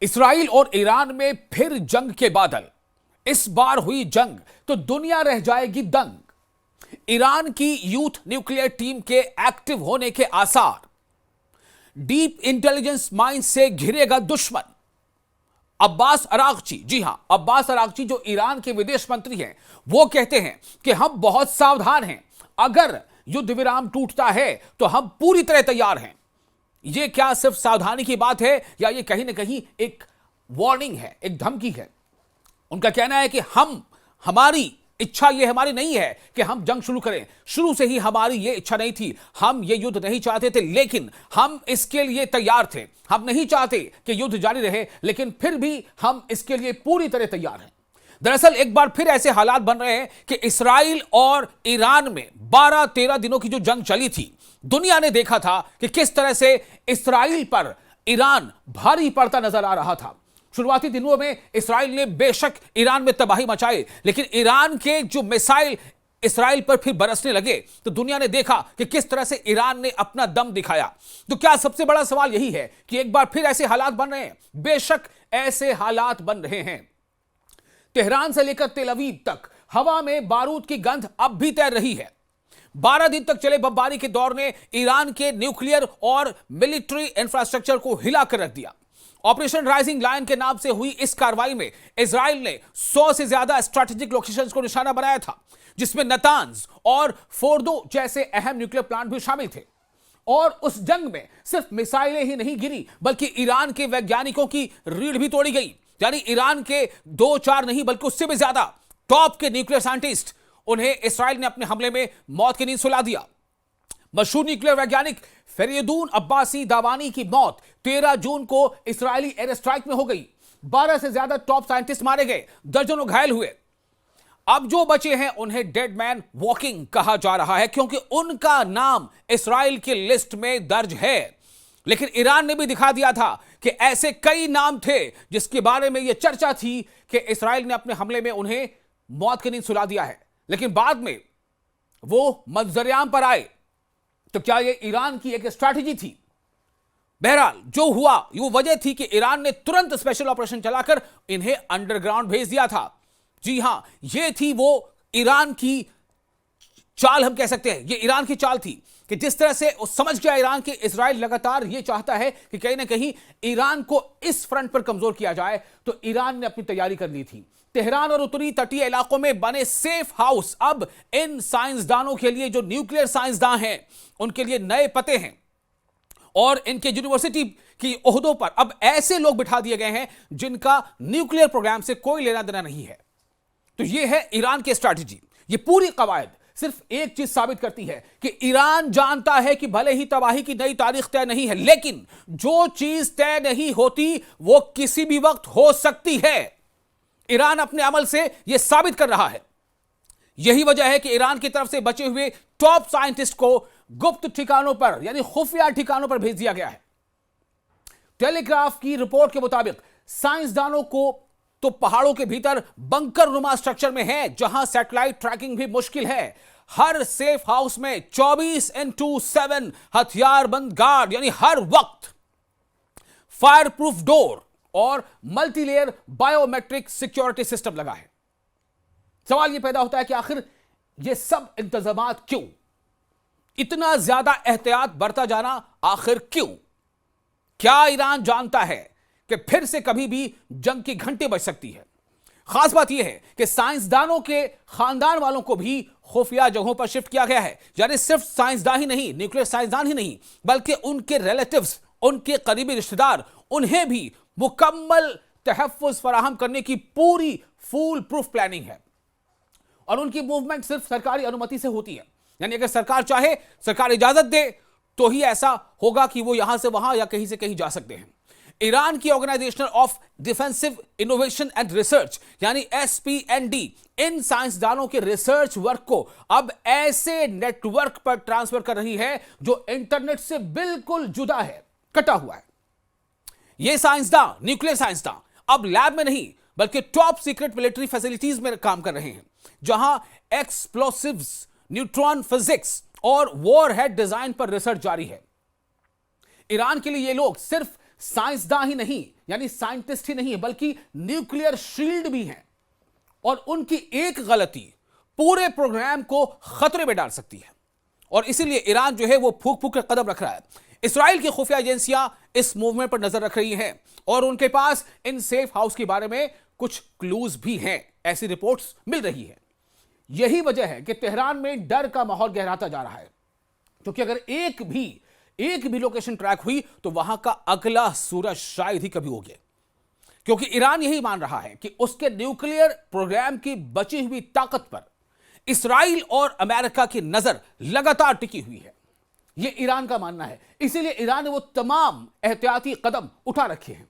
Israel और Iran में फिर जंग के बादल। इस बार हुई जंग तो दुनिया रह जाएगी दंग। ईरान की यूथ न्यूक्लियर टीम के एक्टिव होने के आसार। डीप इंटेलिजेंस माइंड से घिरेगा दुश्मन। अब्बास अरागची, जी हां, अब्बास अरागची जो ईरान के विदेश मंत्री हैं, वो कहते हैं कि हम बहुत सावधान हैं। अगर युद्ध विराम टूटता है तो हम पूरी तरह तैयार हैं। यह क्या सिर्फ सावधानी की बात है या यह कहीं ना कहीं एक वार्निंग है, एक धमकी है? उनका कहना है कि हमारी इच्छा ये हमारी नहीं है कि हम जंग शुरू करें। शुरू से ही हमारी ये इच्छा नहीं थी, हम ये युद्ध नहीं चाहते थे, लेकिन हम इसके लिए तैयार थे। हम नहीं चाहते कि युद्ध जारी रहे, लेकिन फिर भी हम इसके लिए पूरी तरह तैयार हैं। दरअसल एक बार फिर ऐसे हालात बन रहे हैं कि इस्राइल और ईरान में 12-13 दिनों की जो जंग चली थी, दुनिया ने देखा था कि किस तरह से इस्राइल पर ईरान भारी पड़ता नजर आ रहा था। शुरुआती दिनों में इस्राइल ने बेशक ईरान में तबाही मचाई, लेकिन ईरान के जो मिसाइल इस्राइल पर फिर बरसने लगे तो दुनिया ने देखा कि किस तरह से ईरान ने अपना दम दिखाया। तो क्या सबसे बड़ा सवाल यही है कि एक बार फिर ऐसे हालात बन रहे हैं? बेशक ऐसे हालात बन रहे हैं। तेहरान से लेकर तेल अवीव तक हवा में बारूद की गंध अब भी तैर रही है। 12 दिन तक चले बमबारी के दौर ने ईरान के न्यूक्लियर और मिलिट्री इंफ्रास्ट्रक्चर को हिलाकर रख दिया। ऑपरेशन राइजिंग लायन के नाम से हुई इस कार्रवाई में इजराइल ने 100 से ज्यादा स्ट्रैटेजिक लोकेशंस को निशाना बनाया था, जिसमें नतान्ज और फोर्दो जैसे अहम न्यूक्लियर प्लांट भी शामिल थे। और उस जंग में सिर्फ मिसाइलें ही नहीं गिरी, बल्कि ईरान के वैज्ञानिकों की रीढ़ भी तोड़ी गई। यानी ईरान के 2-4 नहीं बल्कि उससे भी ज्यादा टॉप के न्यूक्लियर साइंटिस्ट, उन्हें इस्राइल ने अपने हमले में मौत की नींद सुला दिया। मशहूर न्यूक्लियर वैज्ञानिक फेरियदून अब्बासी दावानी की मौत 13 जून को इस्राइली एयर स्ट्राइक में हो गई। 12 से ज्यादा टॉप साइंटिस्ट मारे गए, दर्जनों घायल हुए। अब जो बचे हैं उन्हें डेड मैन वॉकिंग कहा जा रहा है, क्योंकि उनका नाम इस्राइल की लिस्ट में दर्ज है। लेकिन ईरान ने भी दिखा दिया था कि ऐसे कई नाम थे जिसके बारे में यह चर्चा थी कि इस्राइल ने अपने हमले में उन्हें मौत की नींद सुला दिया है, लेकिन बाद में वो मंजरेआम पर आए। तो क्या यह ईरान की एक स्ट्रैटेजी थी? बहरहाल जो हुआ वो वजह थी कि ईरान ने तुरंत स्पेशल ऑपरेशन चलाकर इन्हें अंडरग्राउंड भेज दिया था। जी हां, यह थी वो ईरान की चाल, हम कह सकते हैं ये ईरान की चाल थी कि जिस तरह से समझ गया ईरान कि इजराइल लगातार ये चाहता है कि कहीं ना कहीं ईरान को इस फ्रंट पर कमजोर किया जाए, तो ईरान ने अपनी तैयारी कर ली थी। तेहरान और उत्तरी तटीय इलाकों में बने सेफ हाउस अब इन साइंसदानों के लिए, जो न्यूक्लियर साइंसदान हैं, उनके लिए नए पते हैं। और इनके यूनिवर्सिटी की ओहदों पर अब ऐसे लोग बिठा दिए गए हैं जिनका न्यूक्लियर प्रोग्राम से कोई लेना देना नहीं है। तो यह है ईरान की स्ट्रैटेजी। यह पूरी कवायद सिर्फ एक चीज साबित करती है कि ईरान जानता है कि भले ही तबाही की नई तारीख तय नहीं है, लेकिन जो चीज तय नहीं होती वो किसी भी वक्त हो सकती है। ईरान अपने अमल से यह साबित कर रहा है। यही वजह है कि ईरान की तरफ से बचे हुए टॉप साइंटिस्ट को गुप्त ठिकानों पर, यानी खुफिया ठिकानों पर भेज दिया गया है। टेलीग्राफ की रिपोर्ट के मुताबिक साइंसदानों को तो पहाड़ों के भीतर बंकर नुमा स्ट्रक्चर में है, जहां सैटेलाइट ट्रैकिंग भी मुश्किल है। हर सेफ हाउस में 24x7 हथियारबंद गार्ड, यानी हर वक्त फायर प्रूफ डोर और मल्टीलेयर बायोमेट्रिक सिक्योरिटी सिस्टम लगा है। सवाल यह पैदा होता है कि आखिर यह सब इंतजामात क्यों? इतना ज्यादा एहतियात बरता जाना आखिर क्यों? क्या ईरान जानता है कि फिर से कभी भी जंग की घंटी बज सकती है? खास बात यह है कि साइंसदानों के खानदान वालों को भी खुफिया जगहों पर शिफ्ट किया गया है। यानी सिर्फ साइंसदान ही नहीं, न्यूक्लियर साइंसदान ही नहीं, बल्कि उनके रिलेटिव्स, उनके करीबी रिश्तेदार, उन्हें भी मुकम्मल तहफ़्फ़ुज़ फराहम करने की पूरी फूल प्रूफ प्लानिंग है। और उनकी मूवमेंट सिर्फ सरकारी अनुमति से होती है। यानी अगर सरकार चाहे, सरकार इजाजत दे, तो ही ऐसा होगा कि वो यहां से वहां या कहीं से कहीं जा सकते हैं। ईरान की organization of defensive innovation and research, यानी एसपीएनडी, इन साइंसदानों के रिसर्च वर्क को अब ऐसे नेटवर्क पर ट्रांसफर कर रही है जो इंटरनेट से बिल्कुल जुदा है, कटा हुआ है। ये साइंसदान, न्यूक्लियर साइंसदान, अब लैब में नहीं बल्कि टॉप सीक्रेट मिलिट्री फैसिलिटीज में काम कर रहे हैं, जहां एक्सप्लोसिव्स, न्यूट्रॉन फिजिक्स और वॉरहेड डिजाइन पर रिसर्च जारी है। ईरान के लिए ये लोग सिर्फ साइंसदान ही नहीं, यानी साइंटिस्ट ही नहीं है बल्कि न्यूक्लियर शील्ड भी हैं, और उनकी एक गलती पूरे प्रोग्राम को खतरे में डाल सकती है। और इसीलिए ईरान जो है वो फूक फूक के कदम रख रहा है। इस्राएल की खुफिया एजेंसियां इस मूवमेंट पर नजर रख रही हैं और उनके पास इन सेफ हाउस के बारे में कुछ क्लूज भी हैं, ऐसी रिपोर्ट्स मिल रही है। यही वजह है कि तेहरान में डर का माहौल गहराता जा रहा है, क्योंकि अगर एक भी लोकेशन ट्रैक हुई तो वहां का अगला सूरज शायद ही कभी उगे, क्योंकि ईरान यही मान रहा है कि उसके न्यूक्लियर प्रोग्राम की बची हुई ताकत पर इस्राएल और अमेरिका की नजर लगातार टिकी हुई है। यह ईरान का मानना है, इसीलिए ईरान ने वो तमाम एहतियाती कदम उठा रखे हैं।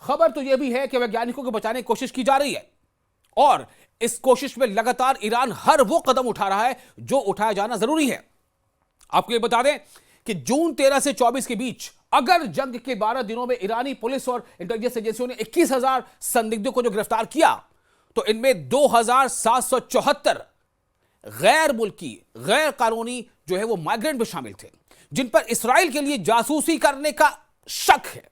खबर तो यह भी है कि वैज्ञानिकों को बचाने की कोशिश की जा रही है, और इस कोशिश में लगातार ईरान हर वो कदम उठा रहा है जो उठाया जाना जरूरी है। आपको ये बता दें कि जून 13 से 24 के बीच अगर जंग के 12 दिनों में ईरानी पुलिस और इंटेलिजेंस एजेंसियों ने 21,000 संदिग्धों को जो गिरफ्तार किया, तो इनमें 2,774 गैर मुल्की, गैर कानूनी जो है वो माइग्रेंट भी शामिल थे, जिन पर इस्राएल के लिए जासूसी करने का शक है।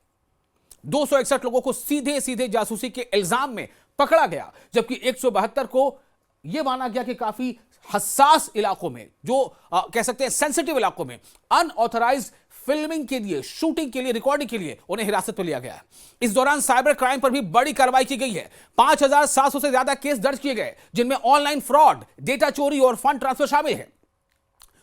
261 लोगों को सीधे सीधे जासूसी के इल्जाम में पकड़ा गया, जबकि 172 को यह माना गया कि काफी हसास इलाकों में, जो कह सकते हैं सेंसिटिव इलाकों में, अनऑथराइज्ड फिल्मिंग के लिए, शूटिंग के लिए, रिकॉर्डिंग के लिए उन्हें हिरासत में लिया गया है। इस दौरान साइबर क्राइम पर भी बड़ी कार्रवाई की गई है। 5,700 से ज्यादा केस दर्ज किए गए, जिनमें ऑनलाइन फ्रॉड, डेटा चोरी और फंड ट्रांसफर शामिल है।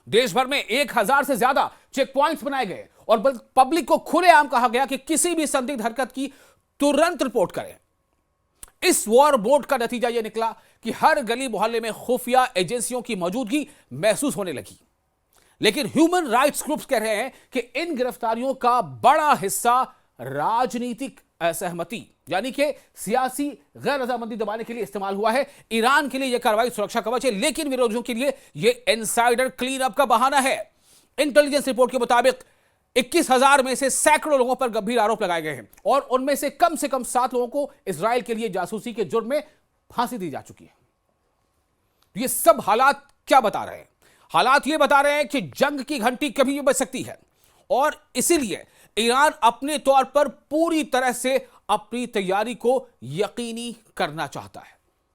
देश भर में 1,000 से ज्यादा चेक पॉइंट्स बनाए गए और पब्लिक को खुलेआम कहा गया कि किसी भी संदिग्ध हरकत की तुरंत रिपोर्ट करें। इस वॉर बोर्ड का नतीजा यह निकला कि हर गली मोहल्ले में खुफिया एजेंसियों की मौजूदगी महसूस होने लगी। लेकिन ह्यूमन राइट्स ग्रुप्स कह रहे हैं कि इन गिरफ्तारियों का बड़ा हिस्सा राजनीतिक असहमति, यानी कि सियासी गैर रजामंदी दबाने के लिए इस्तेमाल हुआ है। ईरान के लिए यह कार्रवाई सुरक्षा कवच है, लेकिन विरोधियों के लिए यह इनसाइडर क्लीन अप का बहाना है। इंटेलिजेंस रिपोर्ट के मुताबिक 21,000 में से सैकड़ों लोगों पर गंभीर आरोप लगाए गए हैं, और उनमें से कम 7 लोगों को इजराइल के लिए जासूसी के जुर्म में फांसी दी जा चुकी है। ये सब हालात क्या बता रहे हैं? हालात ये बता रहे हैं कि जंग की घंटी कभी भी बज सकती है, और इसीलिए ईरान अपने तौर पर पूरी तरह से अपनी तैयारी को यकीनी करना चाहता है।